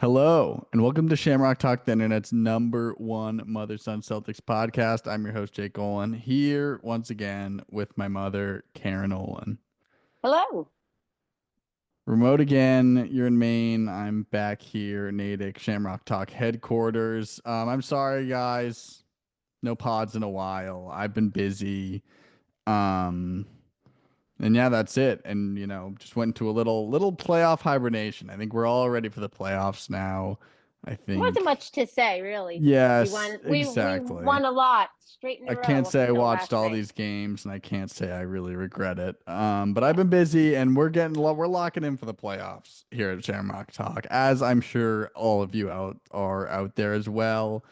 Hello, and welcome to Shamrock Talk, the internet's number one mother-son Celtics podcast. I'm your host, Jake Olin, here once again with my mother, Karen Olin. Hello. Remote again, you're in Maine. I'm back here, Natick, Shamrock Talk headquarters. I'm sorry, guys. No pods in a while. I've been busy. Um, and yeah, that's it. And just went into a little playoff hibernation. I think we're all ready for the playoffs now. I There wasn't think. much to say, really. We Yes, won. We exactly. won a lot straight in a I row can't up say I until watched last all night. these games, and I can't say I really regret it. But I've Yeah. been busy, and we're locking in for the playoffs here at Shamrock Talk, as I'm sure all of you out there as well,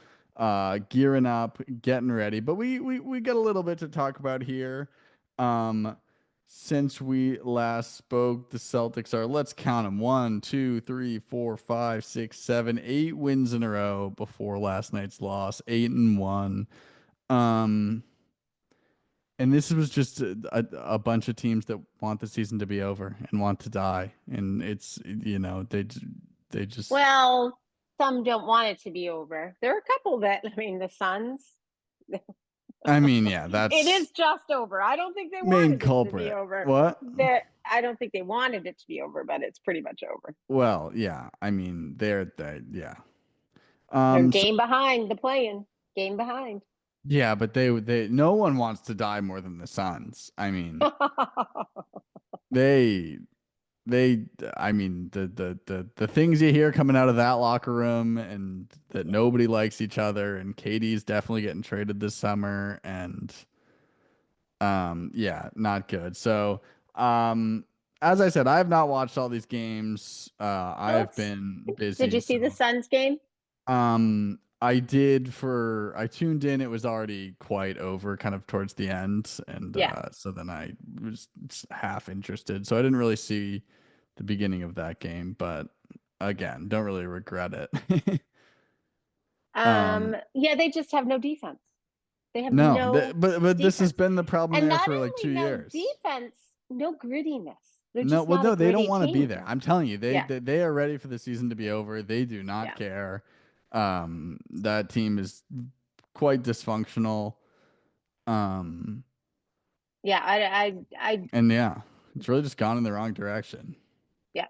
gearing up, getting ready. But we got a little bit to talk about here. Um, since we last spoke, the Celtics are, let's count them, 8 wins in a row before last night's loss, 8-1. Um, and this was just a bunch of teams that want the season to be over and want to die. And it's, they just, Well, some don't want it to be over. There are a couple that, the Suns. I mean, yeah, It that's is just over. I don't think they main wanted it to be culprit. over. What? I don't think they wanted it to be over, but it's pretty much over. Well, yeah, I mean, yeah. They're So game behind the playing. Game behind. yeah, but no one wants to die more than the Suns. I mean, they, I mean, the things you hear coming out of that locker room and that Yeah. nobody likes each other, and KD's definitely getting traded this summer, and yeah, not good. So, as I said, I have not watched all these games. I have Let's. been Did busy, you see the so Suns game? I tuned in. It was already quite over, kind of towards the end, and Yeah. so then I was half interested. So I didn't really see the beginning of that game, but again, don't really regret it. Um, Yeah, they just have no defense. They have no, no but this has defense. been the problem And there not for like only two no years. defense, no grittiness. They're No, just well, not a no, they don't gritty want to be team. there. I'm telling you, Yeah, they are ready for the season to be over. They do not yeah, care. That team is quite dysfunctional. Um, yeah. and yeah, it's really just gone in the wrong direction. Yeah.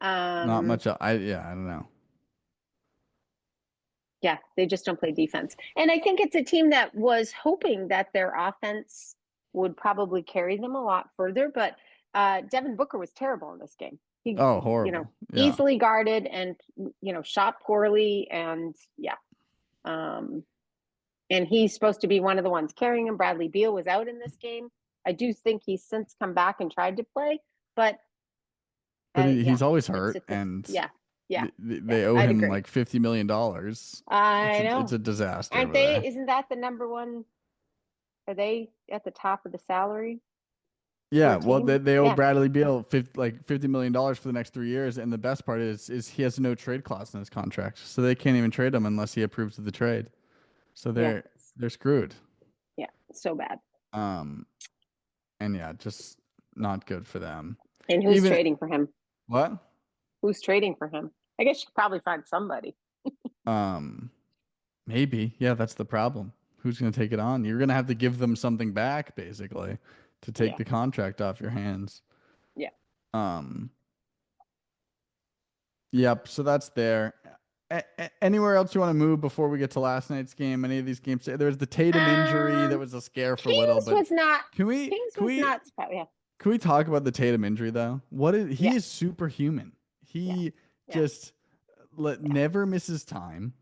Not Um, much. I don't know. yeah, they just don't play defense. And I think it's a team that was hoping that their offense would probably carry them a lot further, but Devin Booker was terrible in this game. He, Oh, horrible. Yeah, easily guarded and shot poorly, and yeah. Um, and he's supposed to be one of the ones carrying him. Bradley Beal was out in this game. I do think he's since come back and tried to play, but but yeah, he's always it's hurt, just and yeah, yeah, yeah. they owe I'd him agree. like $50 million. I It's know. a disaster Aren't over they? there. Isn't that the number one? Are they at the top of the salary for Yeah, a well, team? they owe Yeah, Bradley Beal $50 million for the next 3 years, and the best part is he has no trade clause in his contract, so they can't even trade him unless he approves of the trade. So yeah, they're screwed. yeah. So bad. Um, and yeah, just not good for them. And who's Even trading for him? what? Who's trading for him? I guess you could probably find somebody. Um, maybe. Yeah, that's the problem. Who's going to take it on? You're going to have to give them something back, basically, to take Yeah, the contract off your hands. yeah. Um, Yep. So that's there. Anywhere else you want to move before we get to last night's game? Any of these games? There was the Tatum injury that Um, was a scare for little, Kings but was not. can we Kings can was we not. Yeah, can we talk about the Tatum injury though? He yeah, is superhuman. yeah, He yeah, just yeah, never misses time.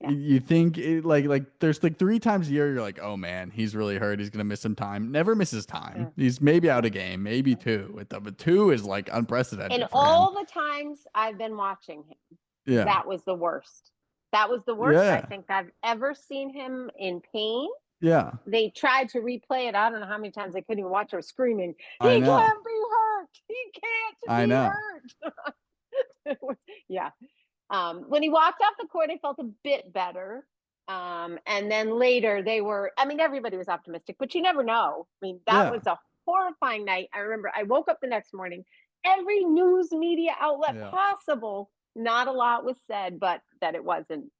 yeah. You think like there's like 3 times a year you're like, oh man, he's really hurt. He's gonna miss some time. Never misses time. Yeah. He's maybe out Yeah. a game, maybe two. But two is like And unprecedented for him. all the times I've been watching him, Yeah. that was the worst. That was the worst I Yeah. think I've ever seen him in pain. Yeah. They tried to replay it. I don't know how many times I couldn't even watch her screaming, I he know. can't be hurt. He can't I be know. hurt. Yeah. When he walked off the court, I felt a bit better. And then later they were, everybody was optimistic, but you never know. That Yeah. was a horrifying night. I remember I woke up the next morning, every news media outlet Yeah. possible Not a lot was said, but that it wasn't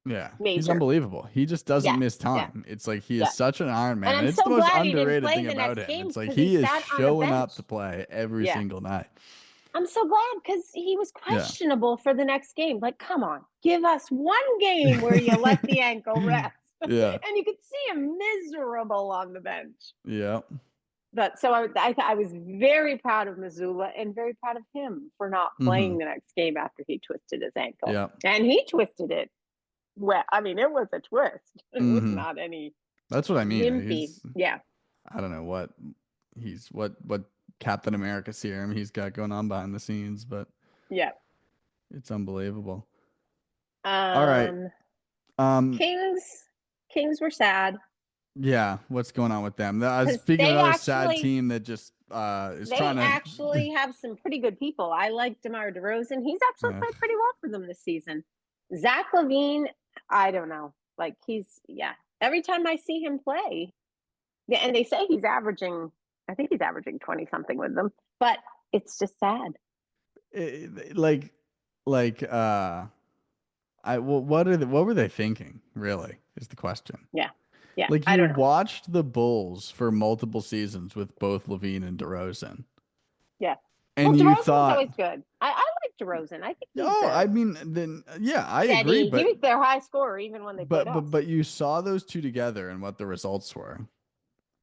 Yeah, he's major. unbelievable. He just doesn't Yeah, miss yeah, time. It's like he is yeah. such an Iron And Man, and I'm it's the so most glad he didn't underrated play thing the about next him. game It's like because he he is sat on a showing up bench. to play every Yeah. single night. I'm so glad because he was Yeah. questionable for the next game. Like, come on, give us one game where you let the ankle rest. Yeah. And you could see him miserable on the bench. Yeah. But so I was very proud of Missoula and very proud of him for not Mm-hmm. playing the next game after he twisted his ankle. Yeah. And he twisted it. Well, I mean, it was a twist. It was Mm-hmm. not any That's what I mean. wimpy. Yeah. I don't know what Captain America serum he's got going on behind the scenes, but Yeah. it's unbelievable. All right. Um, Um, Kings were sad yeah, what's going on with them? because Speaking of another sad team that just is they trying to actually have some pretty good people. I like DeMar DeRozan. He's actually yeah. played pretty well for them this season. Zach Levine, I don't know. Like yeah. Every time I see him play, yeah, and they say he's averaging, I think he's averaging 20 something with them, but it's just sad. Like what were they thinking, really, is the question. Yeah. Yeah. Like I you don't know. watched the Bulls for multiple seasons with both Levine and DeRozan, Yeah. Well, and you DeRozan was thought, always good. I like DeRozan. I think he's oh, I a mean, then yeah, I agree, steady. He but was their high scorer even when they played but but us. but you saw those two together and what the results were Yeah.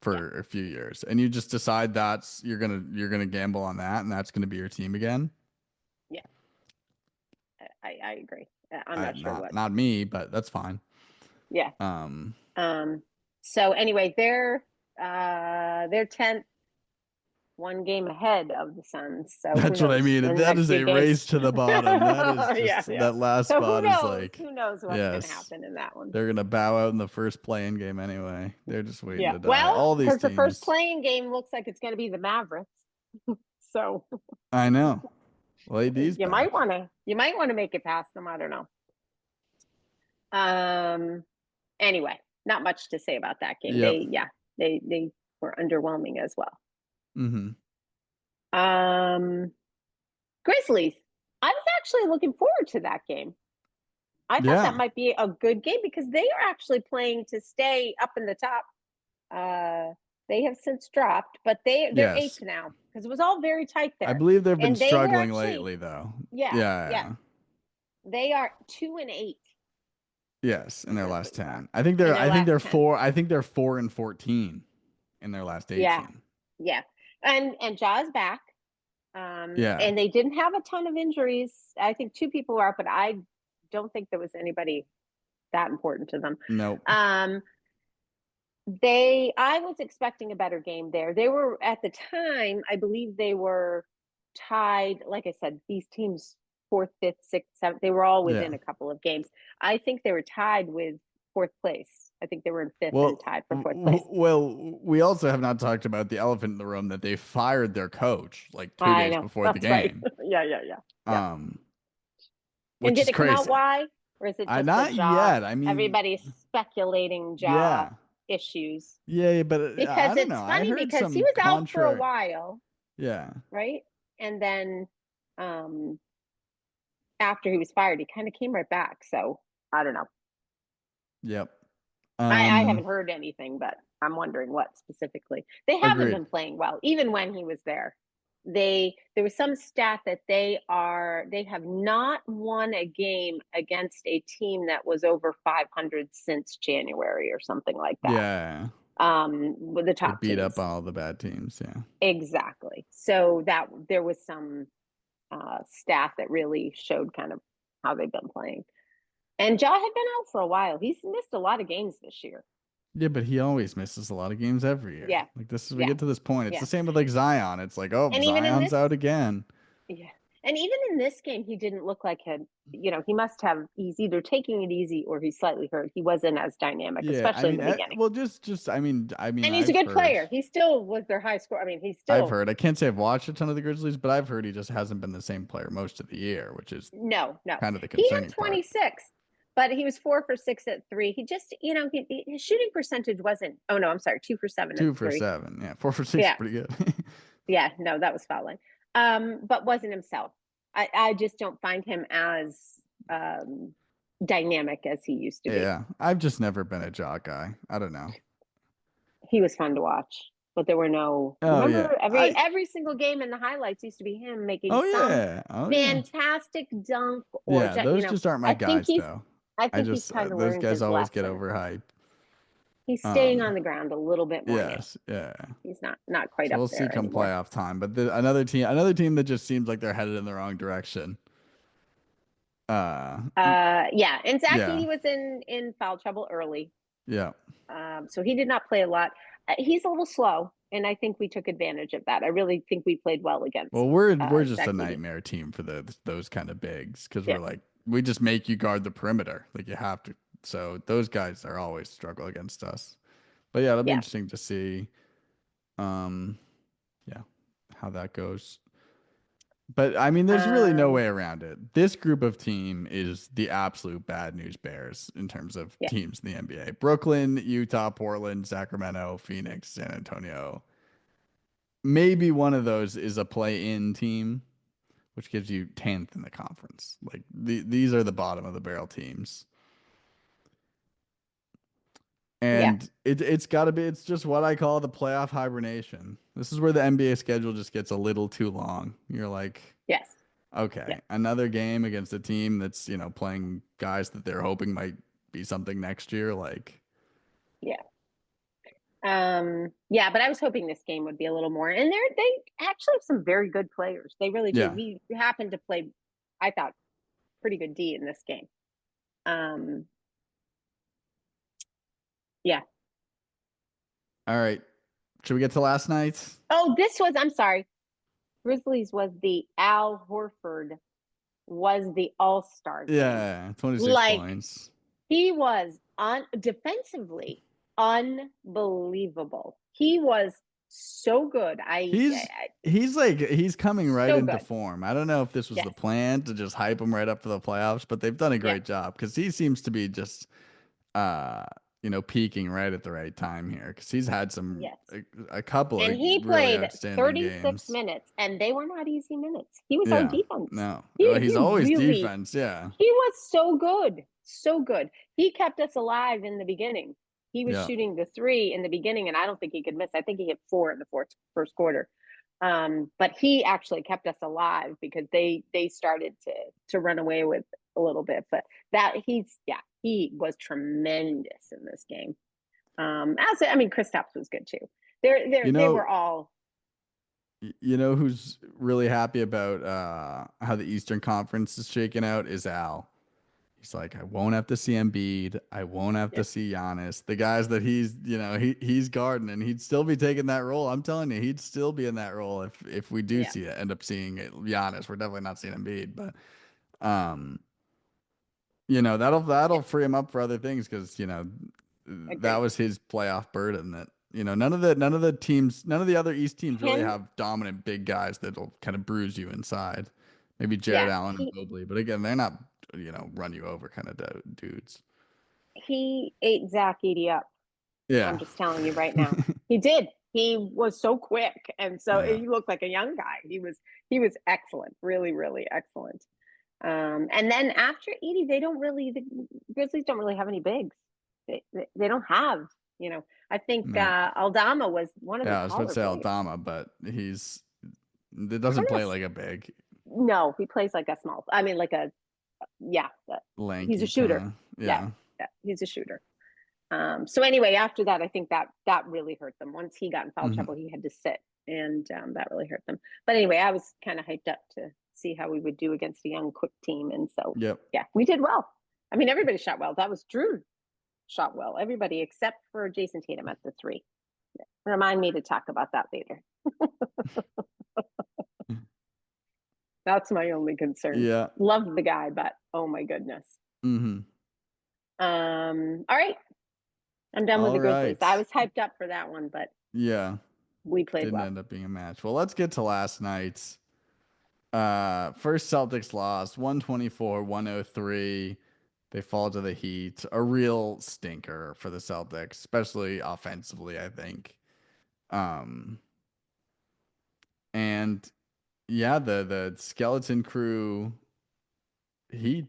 for a few years, and you just decide that's you're gonna gamble on that, and that's gonna be your team again. Yeah. I agree. I'm I not sure not what. not me, but that's fine. Yeah. Um, So anyway, they're 10th, one game ahead of the Suns. So who that's what I knows mean. in the That next is few a games? race to the bottom. That is Yeah, just yeah. that last So who spot is knows? like, Who knows what's going to yes, happen in that one? they're gonna bow out in the first play-in game anyway. They're just waiting Yeah. to die. Well, All these because the first teams, playing game looks like it's going to be the Mavericks. So I know. Well, AD's back. you might want to make it past them. I don't know. Um. Anyway, not much to say about that game. Yep. They were underwhelming as well. Mm-hmm. Um. Grizzlies. I was actually looking forward to that game. I thought that Yeah. might be a good game because they are actually playing to stay up in the top. They have since dropped, but they're Yes. eighth now because it was all very tight I there. believe they've been And they were struggling actually, lately, though. yeah, Yeah. yeah, Yeah. they are 2-8 Yes, in their last Grizzlies are 10. I think in they're their I think last they're 10. 4-14 in their last Yeah, 18. yeah, and Jaw's back. Yeah. And they didn't have a ton of injuries. I think two people were out, but I don't think there was anybody that important to them. Nope. I was expecting a better game there. They were at the time, I believe they were tied. Like I said, these teams fourth, fifth, sixth, seventh, they were all Yeah. within a couple of games. I think they were tied with fourth place. I think they were in fifth and Well, tied for fourth place. we also have not talked about the elephant in the room that they fired their coach like two I days know. before the That's right. game. Yeah. Um, And which did is it come out crazy. why? Or is it I just a not jaw? yet. I mean, Everybody's speculating jaw yeah, issues. yeah, but I Because don't it's know. I funny heard because he some was out for a contra. while, Yeah, right? And then um after he was fired, he kind of came right back. So I don't know. yep. I Um, haven't heard anything, but I'm wondering what specifically. They haven't agreed. been playing well, even when he was there. There was some stat that they have not won a game against a team that was over 500 since January or something like that. Yeah, With the they top beat up teams. on all the bad teams. Yeah. Exactly. So that there was some stat that really showed kind of how they've been playing. And Ja had been out for a while. He's missed a lot of games this year. Yeah, but he always misses a lot of games every year. Yeah. Like this is we Yeah. get to this point. It's the Yeah. same with like Zion. It's like, oh, And even in Zion's this, out again. yeah. And even in this game, he didn't look like he must have, he's either taking it easy or he's slightly hurt. He wasn't as dynamic, Yeah, I especially in mean, the beginning. well, just I mean, And he's a I've good heard, player. He still was their high score. I mean, he's I've still, heard. I can't say I've watched a ton of the Grizzlies, but I've heard he just hasn't been the same player most of the year, which is no. kind of the He had concerning part. 26, but he was 4 for 6 at three. He just, his shooting percentage wasn't, oh no, I'm sorry, 2 for 7 at Two for three. seven, yeah, 4 for 6, Yeah. pretty good. Yeah. No, that was fouling. But wasn't himself. I just don't find him as dynamic as he used to be. Yeah, I've just never been a Ja guy. I don't know. He was fun to watch, but there were no. Oh yeah, Remember every single game in the highlights used to be him making oh some yeah, oh yeah, fantastic dunk or yeah. just, Those just aren't my I think guys he's though. I I think he's just kind of those learned guys his always get lesson. overhyped. He's staying on Um, the ground a little bit more now. yes, yeah. He's not quite So up we'll see there come anymore. playoff time. But another team that just seems like they're headed in the wrong direction. Uh, Yeah, and Zach yeah, Edey was in foul trouble early, yeah. so he did not play a lot. He's a little slow, and I think we took advantage of that. I really think we played well against Well, we're just Zach a Edey. nightmare team for those kind of bigs because Yeah, we're like we just make you guard the perimeter. Like you have to. So those guys are always struggle against us. But yeah, it'll be yeah, interesting to see. Um, yeah, how that goes. But I mean, there's really no um, way around it. This group of team is the absolute bad news bears in terms of yeah, teams in the NBA. Brooklyn, Utah, Portland, Sacramento, Phoenix, San Antonio. Maybe one of those is a play-in team, which gives you 10th in the conference. Like these are the bottom of the barrel teams. yeah, And it's got to be it's just what I call the playoff hibernation. This is where the NBA schedule just gets a little too long. You're like, yes, yeah, okay, another game against a team that's, playing guys that they're hoping might be something next year. Like, yeah. Yeah, but I was hoping this game would be a little more. And they actually have some very good players. They really do. yeah. We happened to play, I thought, pretty good D in this game. Um, yeah. All right. Should we get to last night? Oh, I'm sorry. Grizzlies was the Al Horford was the all-star game. Yeah, 26 Like points. he was on defensively unbelievable. He was so good. He's he's coming right So into good. form. I don't know if this was the Yes. plan to just hype him right up for the playoffs, but they've done a Yeah. great job because he seems to be just uh peaking right at the right time here because he's had Yes. a couple And of he really played outstanding 36 games. minutes and they were not easy minutes. He was our Yeah, defense. no, He well, he's he always really defense. Yeah, he was so good. So good. He kept us alive in the beginning. He was yeah. shooting the three in the beginning and I don't think he could miss. I think he hit four in the first quarter. But he actually kept us alive because they started to run away with a little bit. But he was tremendous in this game. As I mean, Kristaps was good too. You They know, were all you know who's really happy about how the Eastern Conference is shaking out is Al. He's like, I won't have to see Embiid. I won't have to yeah, see Giannis. The guys that he's guarding, and he'd still be taking that role. I'm telling you, he'd still be in that role if we do yeah, see it, end up seeing it, Giannis. We're definitely not seeing Embiid, but um, that'll yeah. free him up for other things because that Agree. was his playoff burden that none of the other East teams really Him, have dominant big guys that'll kind of bruise you inside. Maybe Jared yeah. Allen and Mobley, but again, they're not run you over kind of dudes. He ate Zach Edey up. I'm Yeah. just telling you right now. He did. He was so quick, and so Yeah. he looked like a young guy. He was excellent, really, really excellent. And then after Edie, the Grizzlies don't really have any bigs. They don't have, I think No. Aldama was one of the Yeah, I was about to taller say players. Aldama, but it Kind doesn't of, play like a big, no, he plays like a small. I mean, yeah, he's a lanky kind shooter. of. Yeah, Yeah. yeah, he's a shooter. So anyway, after that, I think that really hurt them. Once he got in foul Hmm. trouble, he had to sit, and that really hurt them. But anyway, I was kind of hyped up to see how we would do against a young, quick team, and so Yep. yeah, we did well. I mean, everybody shot well. That was Drew shot well. Everybody except for Jason Tatum at the three. Remind me to talk about that later. That's my only concern. Yeah. Love the guy, but oh my goodness. Hmm. All right, I'm done with All the Grizzlies. right. I was hyped up for that one, but Yeah. we played Didn't well. end up being a match. Well, let's get to last night's. First Celtics lost 124-103. They fall to the Heat. A real stinker for the Celtics, especially offensively, I think. Um, and yeah, the skeleton crew, he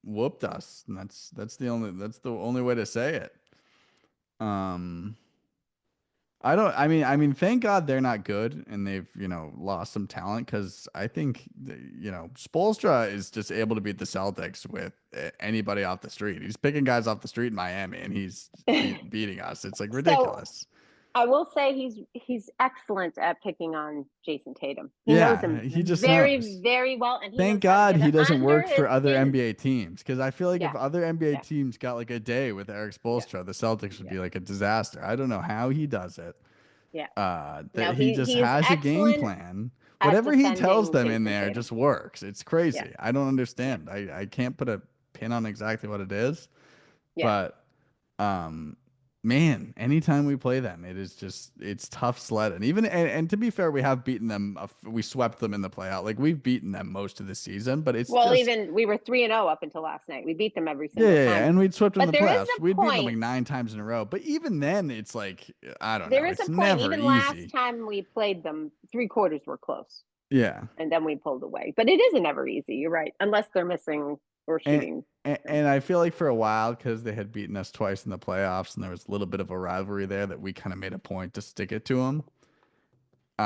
whooped us. And that's the only way to say it. Um, I mean, thank God they're not good and they've, lost some talent because I think, Spoelstra is just able to beat the Celtics with anybody off the street. He's picking guys off the street in Miami and he's beating us. It's like So ridiculous. I will say he's excellent at picking on Jason Tatum. He knows Yeah, him he just very, knows. very well, and he knows Thank how to God get he it doesn't under work his for other skin. NBA teams because I feel like if Yeah, other NBA yeah, teams got like a day with Eric yeah, Spoelstra, the Celtics would yeah, be like a disaster. I don't know how he does it. yeah. That No, he just he is has a game excellent plan. at Whatever he tells defending them in Jason there Tatum. just works. It's Yeah, crazy. I don't yeah, understand. I can't put a pin on exactly what it is, yeah. but um, man, anytime we play them, it's tough sledding. Even and to be fair, we have beaten them. We swept them in the playout. Like we've beaten them most of the season, but it's Well, just even we were 3-0 up until last night. We beat them every yeah, single yeah, yeah. time. And we'd swept them in But the there is playoffs. a We'd beaten them like point. 9 times in a row. But even then, it's like I don't There know. is a It's point. never Even last easy. time we played them, three quarters were close, Yeah. and then we pulled away. But it isn't ever easy. You're right, unless they're missing or And shooting. and I feel like for a while because they had beaten us twice in the playoffs and there was a little bit of a rivalry there that we kind of made a point to stick it to them.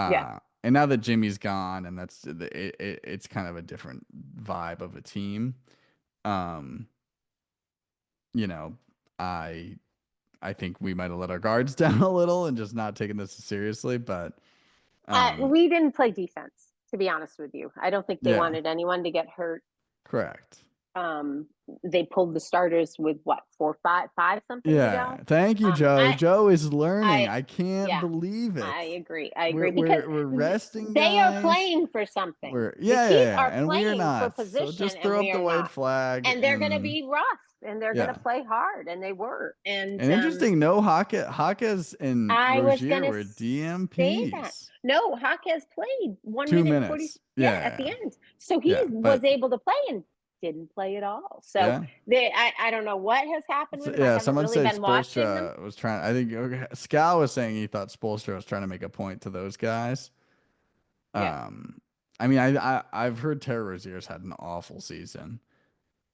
Yeah, And now that Jimmy's gone and it's kind of a different vibe of a team. Um, you know, I I think we might have let our guards down a little and just not taking this seriously, but um, we didn't play defense. To be honest with you, I don't think they yeah, wanted anyone to get hurt. correct. Um, they pulled the starters with what, five something to Yeah, go. thank you, Um, Joe. I, Joe is learning. I, I can't yeah, believe it. I agree. I We're agree because we're we're resting they are guys. playing for something. We're The yeah, yeah, Heat yeah, are and we are playing for not. So position, just and throw we up the are white not. flag And they're going to and be rough, and they're going to yeah. play hard, and they were. And And interesting, no Hawkes and I was Rozier gonna were say that. DMPs. No, Jaquez played one Two minute 40. minutes. Yeah, at the Yeah, end. So he yeah, was but able to play and didn't play at all. So yeah. I don't know what has happened So, with him. I yeah, haven't someone really said been watching them. Spoelstra was trying. I think okay, Scal was saying he thought Spoelstra was trying to make a point to those guys. Yeah, Um, I mean, I've heard Terry Rozier's had an awful season,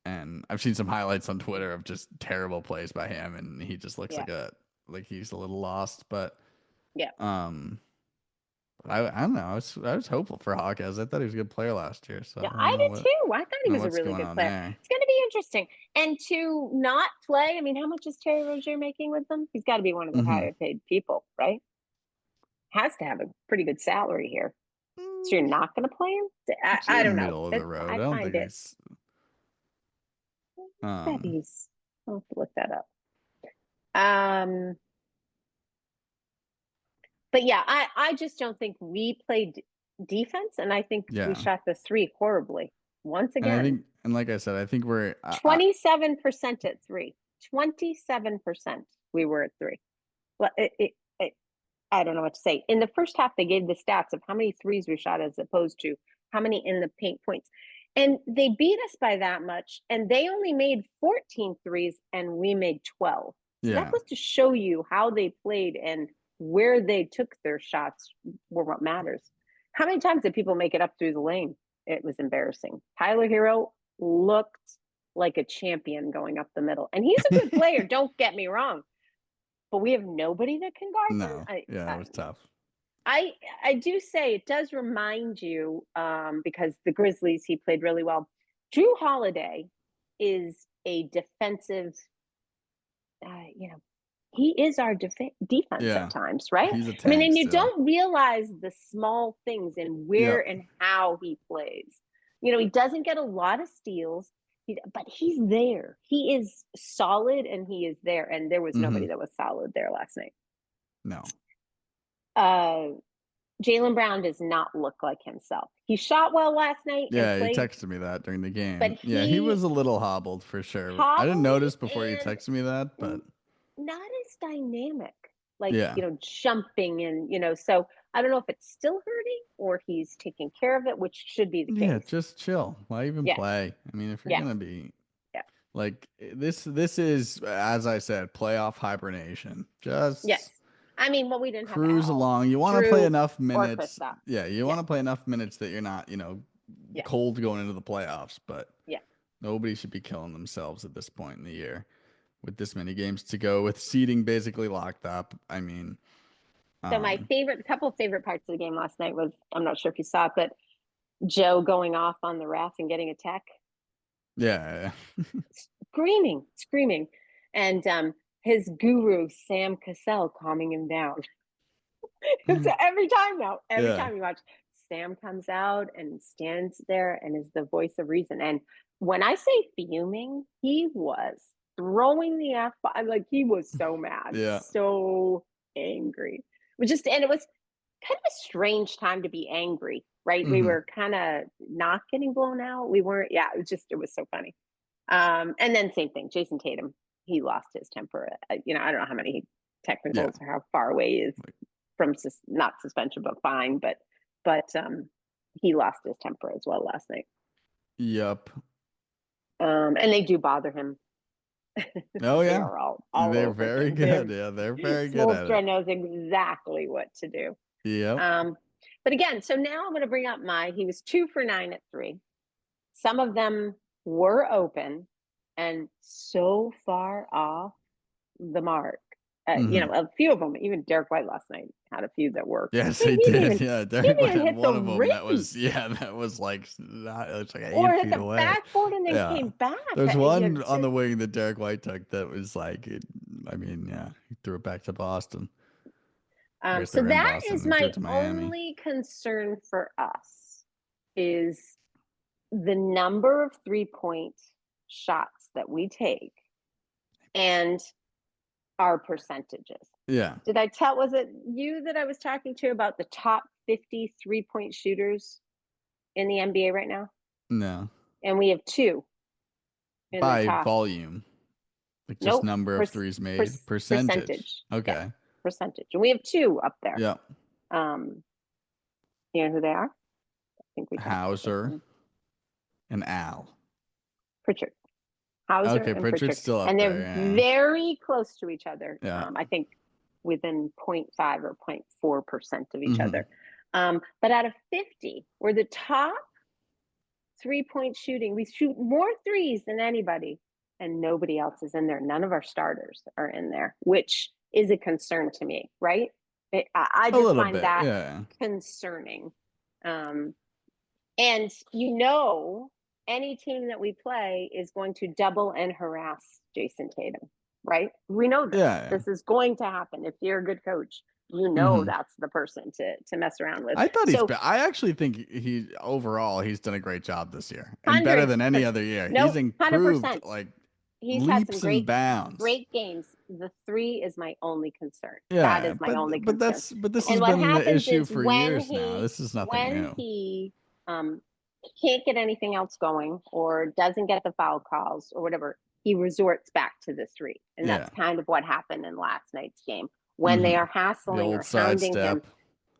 and I've seen some highlights on Twitter of just terrible plays by him, and he just looks yeah, like he's a little lost. But yeah. um, I don't know. I was hopeful for Hawkes. I thought he was a good player last year, so Yeah, I I don't know did too. I thought he was a what's really going good on player. there. It's going to be interesting. And to not play, I mean, how much is Terry Rozier making with them? He's got to be one of the Hmm higher paid people, right? Has to have a pretty good salary here. So you're Mm, not going to play him? it's I like don't know. middle of the road. I I don't find think it. he's That um he's. I'll have to look that up. Um, but yeah, I just don't think we played defense, and I think we yeah. shot the three horribly once And I again. think and like I said, I think we're 27% at three. 27% we were at three. Well, I don't know what to say. In the first half, they gave the stats of how many threes we shot as opposed to how many in the paint points. And they beat us by that much. And they only made 14 threes and we made 12. So that yeah. was to show you how they played and where they took their shots were what matters. How many times did people make it up through the lane? It was embarrassing. Tyler Hero looked like a champion going up the middle. And he's a good player, don't get me wrong, but we have nobody that can guard him. No. Yeah, I it was don't know. tough. I I do say it does remind you because the Grizzlies he played really well. Drew Holiday is a defensive, you know, he is our defense at Yeah. times, right? He's a I mean, tank and you still. don't realize the small things and where Yep. and how he plays. You know, he doesn't get a lot of steals, but he's there. He is solid and he is there. And there was nobody Hmm that was solid there last night. No. Uh, Jaylen Brown does not look like himself. He shot well last night and Yeah, he played, texted me that during the but game. Yeah, he he was a little hobbled for sure. I didn't hobbled notice before you and texted me that, but not as dynamic, like, yeah. jumping and, so I don't know if it's still hurting or he's taking care of it, which should be the Yeah, case. just chill. Why even Yeah, play? I mean, if you're yeah, gonna be yeah, like this is as I said, playoff hibernation. Just yes. I mean, well, we didn't have Cruise Al, along. You want to play Drew, enough or minutes. Krista. Yeah, you Yeah, want to play enough minutes that you're not, yeah, cold going into the playoffs, but yeah. nobody should be killing themselves at this point in the year with this many games to go, with seeding basically locked up. I mean, So my um, couple of favorite parts of the game last night was, I'm not sure if you saw it, but Joe going off on the ref and getting a tech, yeah, screaming, and his guru Sam Cassell calming him down. yeah. So every time now, every Yeah. time you watch, Sam comes out and stands there and is the voice of reason. And when I say fuming, he was throwing the F bomb. Like he was so mad, Yeah. so angry. And it was kind of a strange time to be angry, right? We Hmm. were kind of not getting blown out. We weren't, yeah, it was so funny. And then same thing, Jason Tatum, he lost his temper. I don't know how many Yeah. technicals or how far away he is Like, from not suspension, but fine. But he lost his temper as well last night. yep. And they do bother him. Oh They yeah. are all They're over very him. good. Yeah, they're very good at Smolstra it. knows exactly what to do. Yep. Um, but again, so now I'm going to bring up he was 2 for 9 at three. Some of them were open and so far off the mark. Hmm. A few of them, even Derek White last night had a few that were. Yes, I mean, they did. Yeah, he Derek didn't White even had hit the one of them that rim was, yeah, that was like not, it's like or eight hit feet the away. backboard and then Yeah. came back. There's one on the wing that Derek White took that was I mean, yeah, he threw it back to Boston. I guess they So were in that Boston is and he threw my it to Miami. only concern for us is the number of 3-point shots that we take and our percentages. Yeah. Was it you that I was talking to about the top 50 3-point shooters in the NBA right now? No. And we have two in the By top. volume. Like just Nope. number of threes made. Percentage. Percentage. Yeah. Okay. Percentage. And we have two up there. Yeah. Um, you know who they are? I think we talked about Hauser them. and Al. Pritchard. Hauser Okay, and Pritchard's Pritchard. still up And there. they're Yeah. very close to each other. Yeah. I think within 0.5 or 0.4% of each Hmm. other. But out of 50, we're the top 3-point shooting. We shoot more threes than anybody, and nobody else is in there. None of our starters are in there, which is a concern to me, right? I A just little find bit. that Yeah. concerning. And any team that we play is going to double and harass Jason Tatum, right? We know this. Yeah. This is going to happen. If you're a good coach, Hmm. that's the person to mess around with. I thought So I actually think he's done a great job this year and better than any 100%. other year. He's No, improved 100%. like He's had some leaps and bounds. great games. The three is my only concern. That Yeah, is my only but concern. this has And what been the happens issue is for years now. This is nothing when new. he can't get anything else going or doesn't get the foul calls or whatever, he resorts back to the three. And Yeah. that's kind of what happened in last night's game. When they Hmm. are The hassling old or hounding him, sidestep.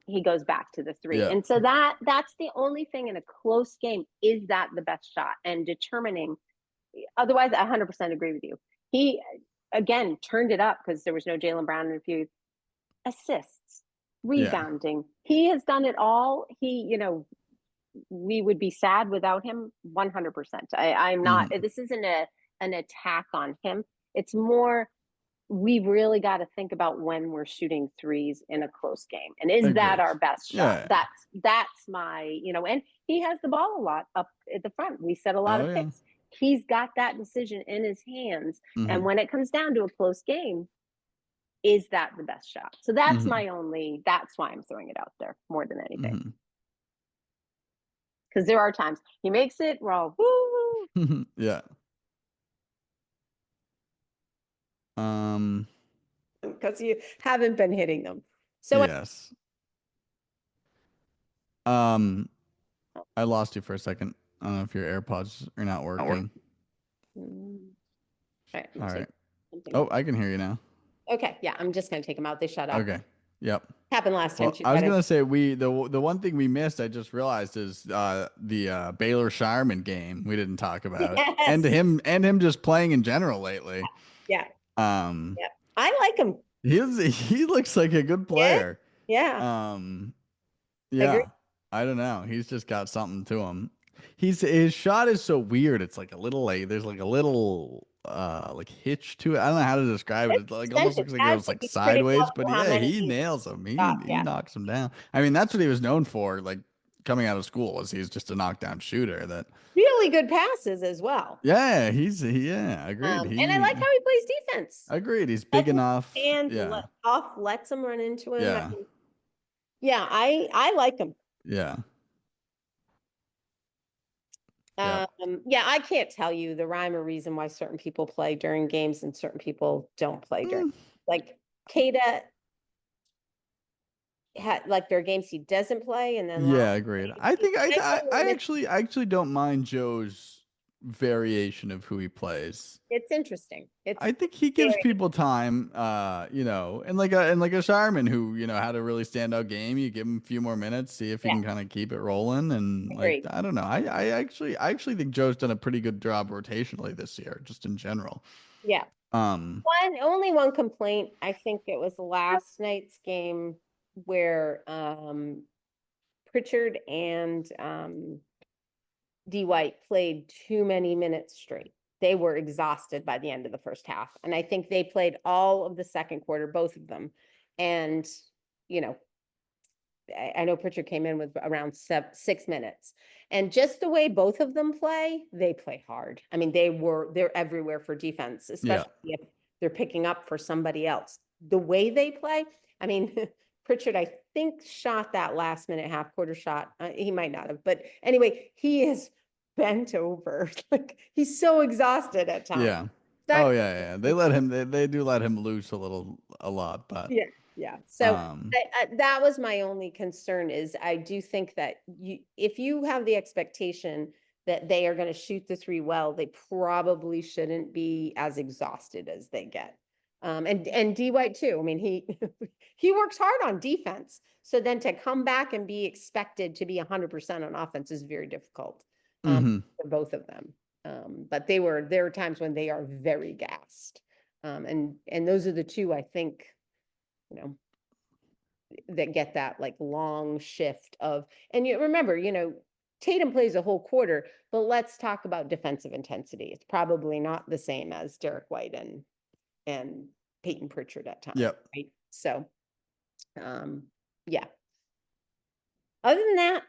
he goes back to the three. Yeah. And so that's the only thing in a close game, is that the best shot, and determining. Otherwise, I 100% agree with you. He again turned it up because there was no Jaylen Brown in a few assists, Yeah. rebounding. He has done it all. We would be sad without him 100%. I'm not, Hmm. this isn't an attack on him. It's more, we've really got to think about when we're shooting threes in a close game. And is that Agreed. our best shot? Yeah. That's my, and he has the ball a lot up at the front. We set a lot Oh of yeah. picks. He's got that decision in his hands. And Hmm. when it comes down to a close game, is that the best shot? So Hmm. that's why I'm throwing it out there more than anything. Hmm. Because there are times he makes it, we're all woo. Yeah. Um. Because you haven't been hitting them. So Yes. Um. I lost you for a second. I don't know if your AirPods are not working. all right, I'm All gonna right. take something Oh, out. I can hear you now. Okay, yeah, I'm just gonna take them out. They shut off. Okay. Yep. Happened last time. Well, I was gonna say the one thing we missed, I just realized, is the Baylor Shireman game we didn't talk about, Yes. and him just playing in general lately. Yeah. Um, Yeah. I like him. he looks like a good Yeah, player. yeah, Um, agree. yeah, I don't know. He's just got something to him. His shot is so weird. It's like a little like there's like a little like hitch to it. I don't know how to describe it. It's It like almost expensive. looks like it That's goes like like he's pretty sideways, but helpful how yeah, many he he's nails him. He got. he Yeah, knocks him down. I mean, that's what he was known for. Like coming out of school, was he's just a knockdown shooter. That really good passes as well. yeah, yeah, agreed. And I like how he plays defense. Agreed. He's big Doesn't enough. stand Yeah, off, lets him run into him. I yeah, mean, yeah, I like him. yeah, yep. Yeah, I can't tell you the rhyme or reason why certain people play during games and certain people don't play during. Mm. Like Kada had like there are games he doesn't play, and then last Yeah, agreed. night I he think might play and I actually don't mind Joe's variation of who he plays. it's interesting. It's I think he gives very people time, and like a Shireman who, had a really standout game. You give him a few more minutes, see if he yeah, can kind of keep it rolling, and like agreed. I don't know. I actually think Joe's done a pretty good job rotationally this year, just in general. Yeah. Um, Only one complaint. I think it was last night's game where Pritchard and D White played too many minutes straight. They were exhausted by the end of the first half. And I think they played all of the second quarter, both of them. And, you know, I know Pritchard came in with around 6 minutes. And just the way both of them play, they play hard. I mean, they're everywhere for defense, yeah, especially if they're picking up for somebody else. The way they play, I mean, Pritchard, I think, shot that last minute half quarter shot. He might not have, but anyway, he is bent over. Like he's so exhausted at times. yeah. Oh That yeah, yeah. They do let him loose a lot, but Yeah, yeah. So um, that was my only concern is I do think that if you have the expectation that they are going to shoot the three well, they probably shouldn't be as exhausted as they get. And D White too. I mean, he he works hard on defense. So then to come back and be expected to be 100% on offense is very difficult mhm. for both of them. But there were times when they are very gassed. And those are the two I think you know, that get that like long shift of, and you remember, Tatum plays a whole quarter, but let's talk about defensive intensity. It's probably not the same as Derek White and Peyton Pritchard at times, Yep. right? So, um, yeah. Other than that,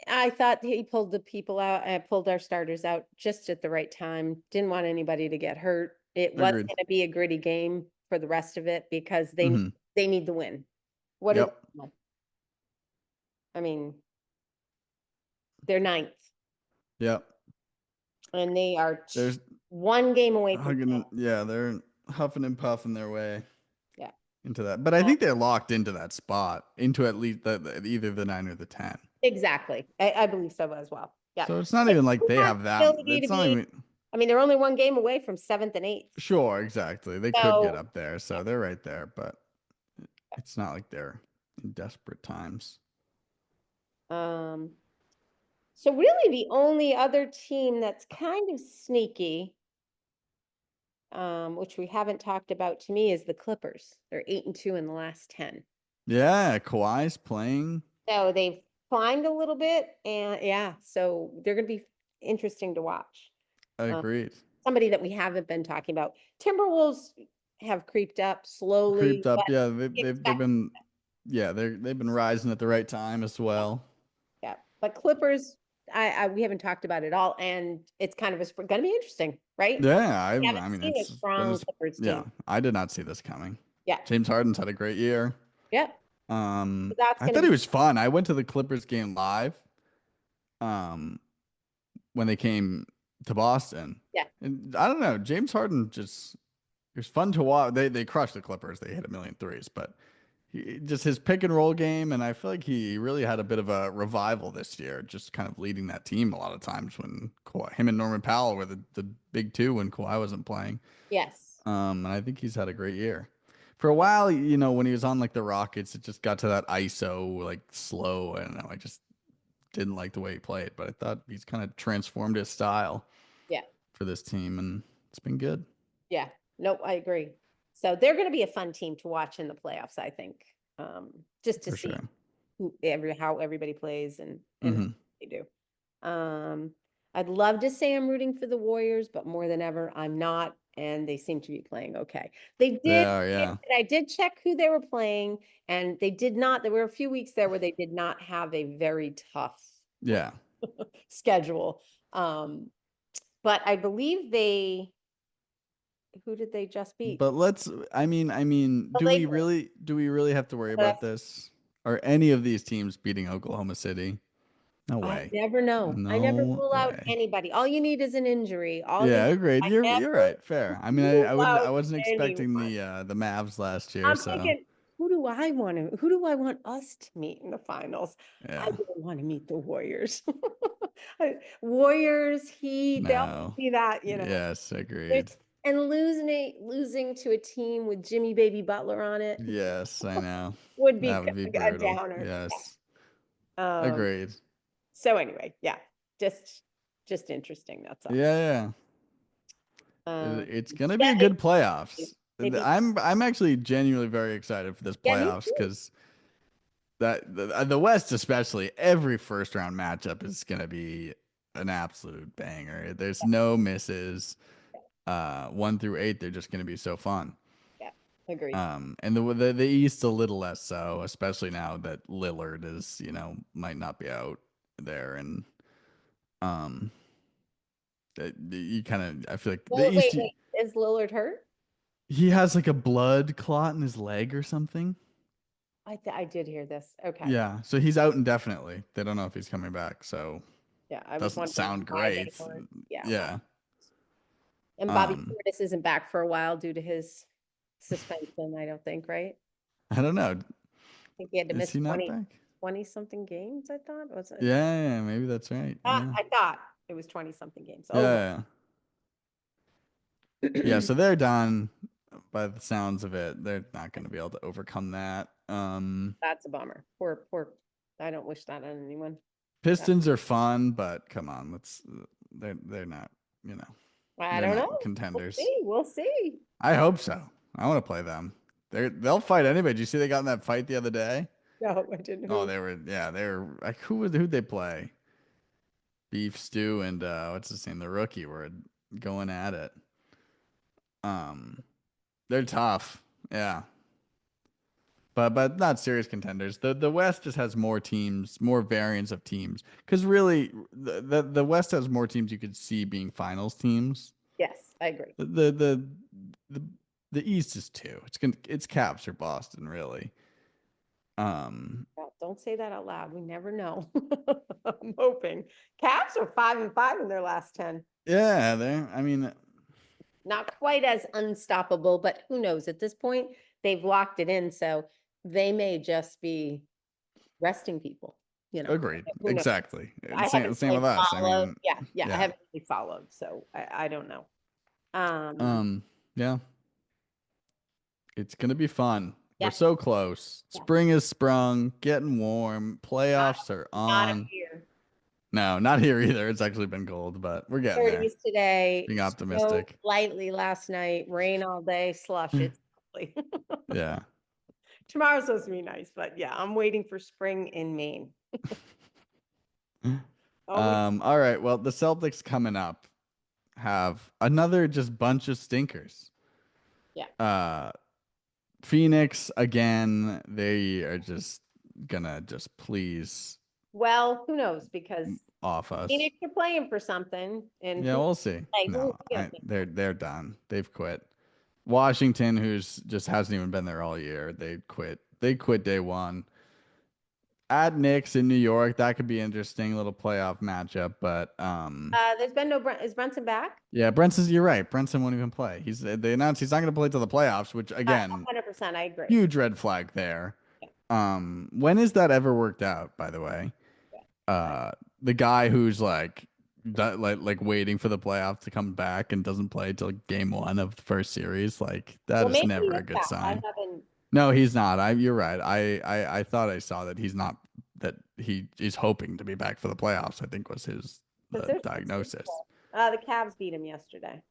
I thought he pulled the people out. I pulled our starters out just at the right time. Didn't want anybody to get hurt. It was Agreed. going to be a gritty game for the rest of it because they Mhm. they need the win. What are Yep. they? I mean, they're ninth, Yep. and they are There's one game away from hugging 10. it. Yeah, they're huffing and puffing their way Yeah, into that. But I uh, think they're locked into that spot, into at least either the 9 or the 10. exactly. I believe so as well. Yeah, So it's not they even like do they have have the that. ability to It's not be. even I mean, they're only one game away from seventh and eighth. sure, exactly. They could get So, up there. So they're right there, but it's not like they're in desperate times. um, so really, the only other team that's kind of sneaky, which we haven't talked about to me, is the Clippers. They're 8-2 in the last 10. Yeah, Kawhi's playing. So they've climbed a little bit, and yeah, so they're going to be interesting to watch. Um, Agreed. somebody that we haven't been talking about. Timberwolves have creeped up Creeped slowly, but up. Yeah, they've expect been yeah, they've been rising at the right time as yeah, well. yeah. But Clippers, I we haven't talked about it all, and it's kind of going to be interesting, right? Yeah, We I haven't mean seen a it's been strong this Clippers yeah, team. I did not see this coming. Yeah, James Harden's had a great year. yeah. So that's I going to thought it be was fun. I went to the Clippers game live when they came to Boston. yeah, And I don't know, James Harden just it was fun to watch. They crushed the Clippers. They hit a million threes, but just his pick and roll game, and I feel like he really had a bit of a revival this year, just kind of leading that team a lot of times when him and Norman Powell were the big two when Kawhi wasn't playing. yes, And I think he's had a great year. For a while, when he was on like the Rockets, it just got to that ISO like slow. I don't know. I just didn't like the way he played, but I thought he's kind of transformed his style yeah, for this team, and it's been good. yeah. Nope, I agree. So they're going to be a fun team to watch in the playoffs, I think. Just to for see sure. how everybody plays and how Hmm. they do. I'd love to say I'm rooting for the Warriors, but more than ever, I'm not, and they seem to be playing okay. They They did. are, yeah. I did check who they were playing, and they did not. There were a few weeks there where they did not have a very tough Yeah. schedule. But I believe they. Who did they just beat? But I mean, The Lakers. do we really have to worry about this? Are any of these teams beating Oklahoma City? No I way. never know. I never No rule out way. anybody. All you need is an injury. All you Yeah, need. agreed. I You're never right. Fair. I mean, rule I out wasn't expecting anyone. the Mavs last year, I'm so thinking, who do I want us to meet in the finals? I yeah. don't want to meet the Warriors. Warriors, Heat, they'll No. see that, Yes, There's, agreed. and losing to a team with Jimmy Baby Butler on it Yes, I know. would be That would be a brutal. downer. Yes. Um, Agreed. so anyway, yeah, just just interesting. That's all. Yeah, yeah. Um, It's gonna be yeah, a good playoffs. maybe. I'm actually genuinely very excited for this Yeah, me playoffs too. because the West especially, every first round matchup is gonna be an absolute banger. There's no misses. 1 through 8, they're just gonna be so fun. Yeah, agreed. And the East a little less so, especially now that Lillard is, might not be out there, and um, you kind of I feel like the Well, East, wait. Is Lillard hurt? he has like a blood clot in his leg or something. I did hear this. Okay. Yeah, so he's out indefinitely. They don't know if he's coming back, so Yeah, I was doesn't wondering sound why they great. weren't. Yeah, why? Yeah. And Bobby Um, Portis isn't back for a while due to his suspension, I don't think, right? I don't know. I think he had to Is miss he not 20 back? 20 something games, I thought. Was it? Yeah, yeah, maybe that's right. Yeah. I thought it was 20 something games Yeah, over. yeah. Yeah, so they're done by the sounds of it. They're not going to be able to overcome that. That's a bummer. Poor. I don't wish that on anyone. Uh, Pistons are fun, but come on, they're not, you know, I they're don't not know. We'll contenders. see. We'll see. I hope so. I want to play them. They'll fight anybody. Did you see they got in that fight the other day? No, I didn't. Oh, Who? they were like who'd they play? Beef Stew and what's his name? The rookie were going at it. Um, they're tough. Yeah. But not serious contenders. The West just has more teams, more variants of teams. Because really, the West has more teams you could see being finals teams. Yes, I agree. The the East is two. It's Caps or Boston, really. Um, Well, don't say that out loud. We never know. I'm hoping. Caps are 5-5 in their last 10. yeah, they. I mean, Not quite as unstoppable, but who knows? At this point, they've locked it in, so they may just be resting people, agreed. Who knows? Exactly. I Same haven't same really with us. I followed. mean, Yeah, I yeah. haven't really followed, so I don't know. Um, Um, yeah. It's gonna be fun. We're yeah, so close. yeah. Spring is sprung, getting warm. Not Playoffs are not up on. here. No, not here either. It's actually been cold, but we're getting there. 30s today, Being snow optimistic. lightly last night, rain all day, slush. It's lovely. Yeah. Tomorrow's supposed to be nice, but yeah, I'm waiting for spring in Maine. Always, All right. Well, the Celtics coming up have another just bunch of stinkers. yeah. Uh Phoenix again, they are just gonna just please Well, who knows? Because off us. Phoenix are playing for something, and Yeah, who we'll see. like who No, are we gonna pick? they're done. They've quit. Washington, who's just hasn't even been there all year, they quit. They quit day one. At Knicks in New York, that could be interesting little playoff matchup. But There's been no Brent. Is Brunson back? yeah, You're right. Brunson won't even play. They announced he's not going to play till the playoffs, which again, 100%. I agree. huge red flag there. Yeah, When has that ever worked out? By the way, yeah. uh, the guy who's like waiting for the playoff to come back and doesn't play till game one of the first series, like that Well, is maybe he never a is good back. I sign. haven't. No, he's not. You're right. I thought I saw that he's not, that he is hoping to be back for the playoffs, I think was his Because the there's some diagnosis. the Cavs beat him yesterday.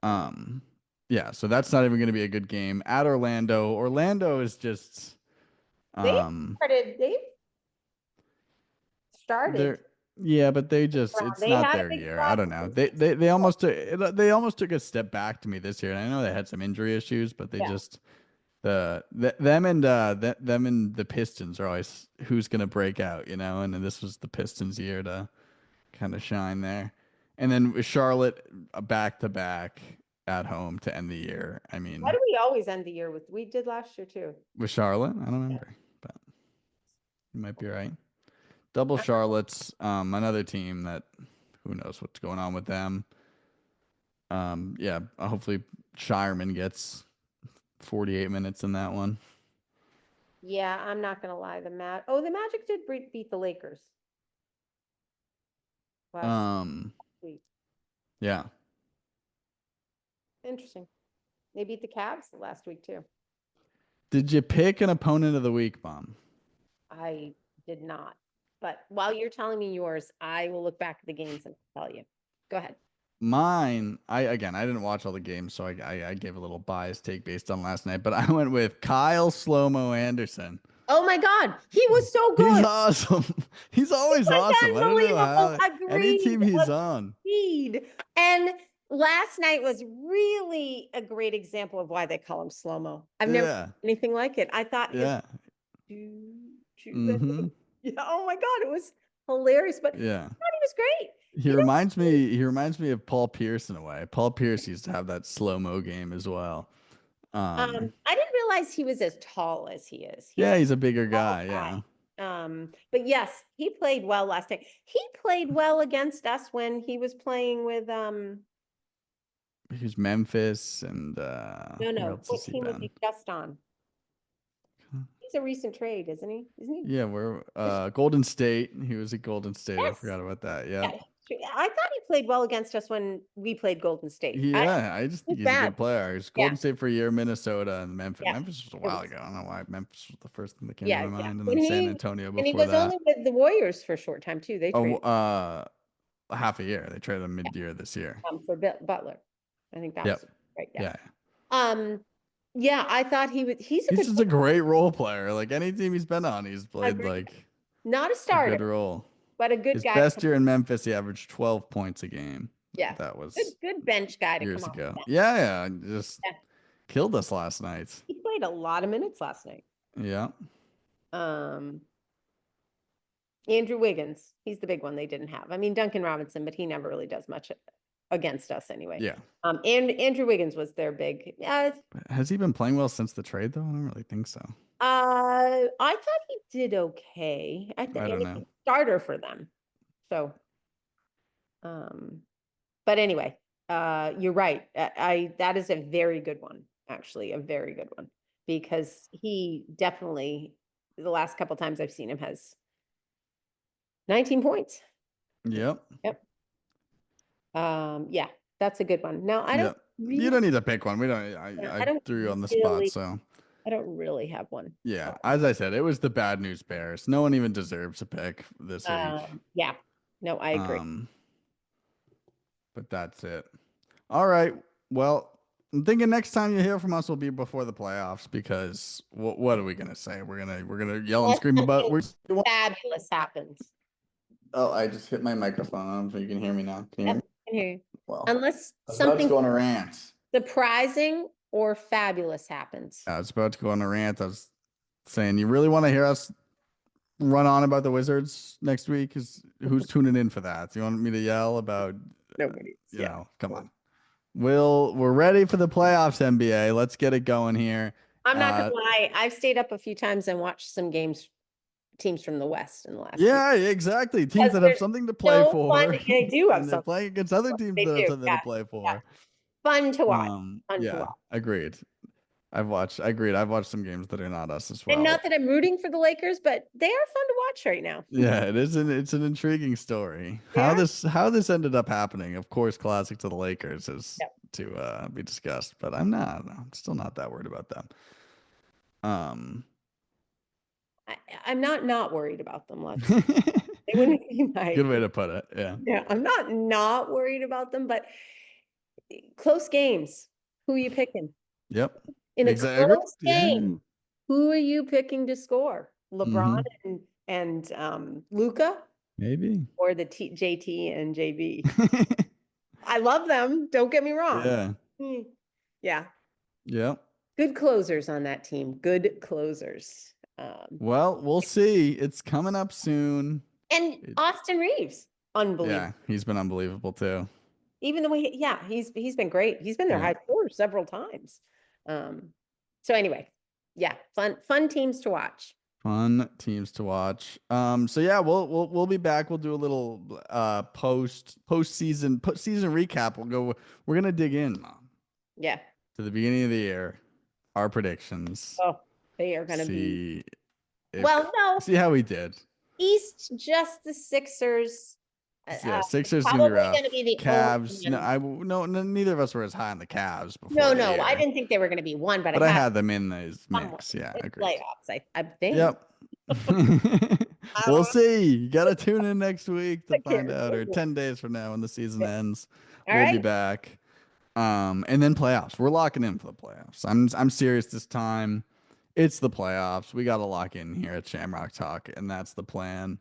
Um, Um, Yeah, so that's not even going to be a good game at Orlando. Orlando is just They um started. They started they're yeah, but they just around. it's They not had a their big year. I squad don't with know. some They almost took a step back to me this year. And I know they had some injury issues, but they Yeah. just them and the Pistons are always who's going to break out, you know, and then this was the Pistons year to kind of shine there. And then with Charlotte back to back at home to end the year. I Why mean, do we always end the year with? We did last year too. with Charlotte, I don't Yeah. remember, but you might be right. Double Charlotte's another team that who knows what's going on with them. Yeah, hopefully Shireman gets 48 minutes in that one. Yeah, I'm not gonna lie. The Magic did beat the Lakers last Um, week. yeah. Interesting. They beat the Cavs last week too. Did you pick an opponent of the week, Mom? I did not. But while you're telling me yours, I will look back at the games and tell you. Go ahead. Mine, I didn't watch all the games, so I gave a little biased take based on last night, but I went with Kyle Slow-Mo Anderson. Oh my God, he was so He's good. awesome. He's He always was awesome. I don't know unbelievable. how any Agreed. team he's on. Agreed. And last night was really a great example of why they call him slow-mo. I've never Yeah. seen anything like it. I thought his Yeah. do, Mm-hmm. yeah, oh my God, it was hilarious. But I thought Yeah. he was great. He You know, reminds me he reminds me of Paul Pierce in a way. Paul Pierce used to have that slow-mo game as well. I didn't realize he was as tall as he is. He's Yeah, a he's a bigger tall guy, guy. yeah. But yes, he played well last night. He played well against us when he was playing with He's Memphis and no, where no, else what has he team was been? he just on? He's a recent trade, isn't he? Isn't he? Yeah, we're Golden State. He was at Golden State. I Yes. forgot about that. Yeah. Yep. I thought he played well against us when we played Golden State. Yeah, I just He's think he's a bad. good player. He's Yeah. Golden State for a year, Minnesota, and Memphis. Yeah. Memphis was a It while was. ago. I don't know why Memphis was the first thing that came to Yeah. my Yeah. mind, and When then San he Antonio and he before was that. only with the Warriors for a short time too. They Oh, traded half a year. They traded him mid-year this year. for Butler. I think that Yep. was right. Yeah. Yeah. Um, yeah, I thought he's a He's good just a great role player. Like any team he's been on, he's I played agree. like Not a a good starter, role. but a good His guy to best come. year in Memphis, he averaged 12 points a game. Yeah. That Good, was good bench guy to come years off the ago. bench. Yeah, yeah. Just Yeah. killed us last night. He played a lot of minutes last night. Yeah. Um, Andrew Wiggins, he's the big one they didn't have. I mean, Duncan Robinson, but he never really does much against us anyway. Yeah. And Andrew Wiggins was their big. Has he been playing well since the trade though? I don't really think so. I thought he did okay. I And don't he's know. a starter for them. So, um, but anyway, you're right. That is a very good one, actually, a very good one, because he definitely the last couple times I've seen him has 19 points. Yep. Yep. Yeah, that's a good one. Now I don't Yep. You really, don't need to pick one. We don't yeah, I threw you on the spot, really, so I don't really have one. yeah. As I said, it was the bad news bears. No one even deserves a pick this week. Yeah, no, I agree. Um, but that's it. All right. Well, I'm thinking next time you hear from us will be before the playoffs because what are we gonna say? We're gonna yell and Unless scream about something we're fabulous happens. Oh, I just hit my microphone on so you can hear me now. Can you hear Yep, me? I can hear you. Well, Unless I was about to something go on a rant. surprising or fabulous happens. I was about to go on a rant. I was saying, you really want to hear us run on about the Wizards next week? Is who's tuning in for that? Do you want me to yell about, Nobody. Yeah. come on. We're ready for the playoffs, NBA. Let's get it going here. I'm not gonna lie. I've stayed up a few times and watched some games, teams from the West in the last few. Yeah, exactly. Teams Because that have there's something to play so fun. for, They do have and they're something. playing against other teams They that have do. something Yeah. to play Yeah. for. Fun to watch. Fun to Yeah, watch. agreed. I agreed. I've watched some games that are not us as And well. not that I'm rooting for the Lakers, but they are fun to watch right now. Yeah, it's an intriguing story. Yeah. How this ended up happening. Of course, classic to the Lakers is Yep. to be discussed, but I'm still not that worried about them. Um I'm not worried about them. Let's. Good They wouldn't be my. way to put it. Yeah. Yeah, I'm not worried about them, but close games. Who are you picking? Yep. In a Exactly. close Yeah. game, who are you picking to score? LeBron Hmm. and Luca Maybe. or the JT and JB? I love them. Don't get me wrong. Yeah. Hmm. Yeah. Yep. Good closers on that team. Good closers. Well, we'll see. It's coming up soon. And It, Austin Reeves, unbelievable. yeah, he's been unbelievable too. Even the way, yeah, he's been great. He's been their Yeah. high scorer several times. Um, so anyway, yeah, fun teams to watch. Fun teams to watch. So yeah, we'll be back. We'll do a little season recap. We're gonna dig in, Mom, Yeah. to the beginning of the year. Our predictions. Oh, they are going to be. See Well, if no, see how we did. East just the Sixers. Yeah, Sixers is gonna be Probably going to rough. be the only Cavs. No, one. neither of us were as high on the Cavs No, before the no, I year, didn't think they were going to be one, but I but I had had them in this somewhere. mix. Yeah, It's agreed. playoffs, I think. Yep. I We'll don't see. You gotta tune in next week to I can't find out, or remember. 10 days from now when the season ends. All We'll be right. back. And then playoffs. We're locking in for the playoffs. I'm serious this time. It's the playoffs. We gotta lock in here at Shamrock Talk, and that's the plan.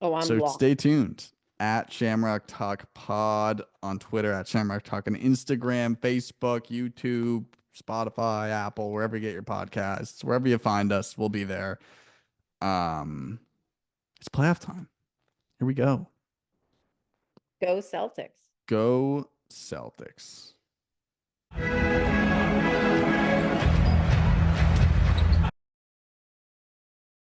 Oh, I'm So lost. stay tuned at Shamrock Talk Pod on Twitter, at Shamrock Talk on Instagram, Facebook, YouTube, Spotify, Apple, wherever you get your podcasts, wherever you find us, we'll be there. Um, it's playoff time. Here we go. Go Celtics. Go Celtics.